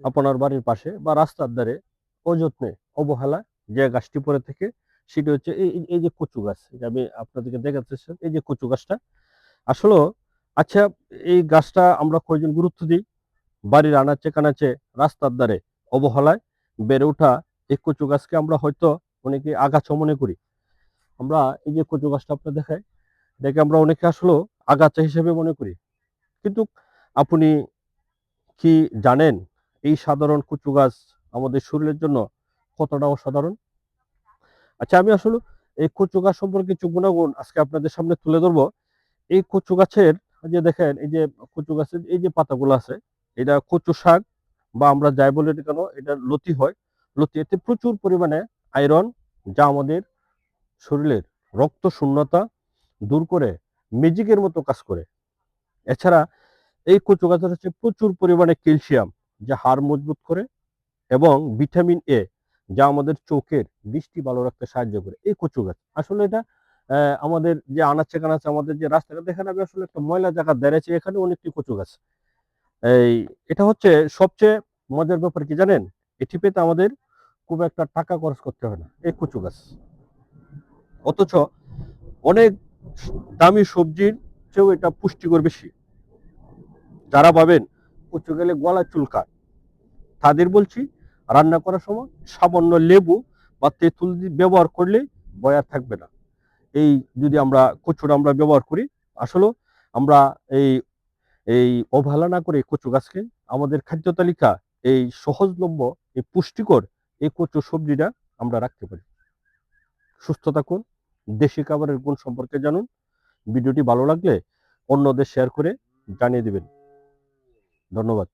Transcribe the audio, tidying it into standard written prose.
আপনার বাড়ির পাশে বা রাস্তার ধারে অযত্নে অবহেলা যে গাছটি পড়ে থাকে সেটি হচ্ছে এই যে কচু গাছ। যে আমি আপনাদেরকে দেখাচ্ছি, এই যে কচু গাছটা আসলে, আচ্ছা, এই গাছটা আমরা কয়জন গুরুত্ব দিই? বাড়ির আনাচে কানাচে রাস্তার ধারে অবহেলায় বেড়ে ওঠা এই কচু গাছকে আমরা হয়তো অনেকে আগাছা মনে করি। আমরা এই যে কচু গাছটা আপনার দেখায়, দেখে আমরা অনেকে আসলে আগাছা হিসেবে মনে করি। কিন্তু আপনি কি জানেন এই সাধারণ কচু গাছ আমাদের শরীরের জন্য কতটা অসাধারণ? আচ্ছা, আমি আসলে এই কচু গাছ সম্পর্কে কিছু গুণাগুণ আজকে আপনাদের সামনে তুলে ধরবো। এই কচু গাছের যে দেখেন, এই যে কচু গাছের এই যে পাতাগুলো আছে, এটা কচু শাক বা আমরা যাই বলি না কেন, এটা লতি হয়। লতি, এতে প্রচুর পরিমাণে আয়রন, যা আমাদের শরীরের রক্ত শূন্যতা দূর করে ম্যাজিকের মতো কাজ করে। এছাড়া এই কচু গাছের হচ্ছে প্রচুর পরিমাণে ক্যালসিয়াম, যা হাড় মজবুত করে, এবং ভিটামিন এ, যা আমাদের চোখের দৃষ্টি ভালো রাখতে সাহায্য করে। এই কচু গাছ আসলে এটা আমাদের যে আনাচে কানাচে আমাদের যে রাস্তাটা দেখেন, আমি আসলে একটা ময়লা জায়গা দাঁড়িয়েছি, এখানে অনেকটি কচু গাছ। এই এটা হচ্ছে সবচেয়ে মজার ব্যাপার কি জানেন? এটি পেতে আমাদের খুব একটা টাকা খরচ করতে হয় না, এই কচু গাছ। অথচ অনেক দামি সবজির চেয়েও এটা পুষ্টিকর বেশি। যারা ভাবেন কচু গেলে গলা চুলকায়, তাদের বলছি, রান্না করার সময় সামান্য লেবু বা তেঁতুল ব্যবহার করলে ভয় আর থাকবে না। এই যদি আমরা কচুটা আমরা ব্যবহার করি, আসলে আমরা এই এই অবহেলা না করে কচু গাছকে আমাদের খাদ্য তালিকা এই সহজলভ্য, এই পুষ্টিকর এই কচু সবজিটা আমরা রাখতে পারি। সুস্থ থাকুন, দেশি খাবারের গুণ সম্পর্কে জানুন। ভিডিওটি ভালো লাগলে অন্যদের শেয়ার করে জানিয়ে দিবেন। ধন্যবাদ।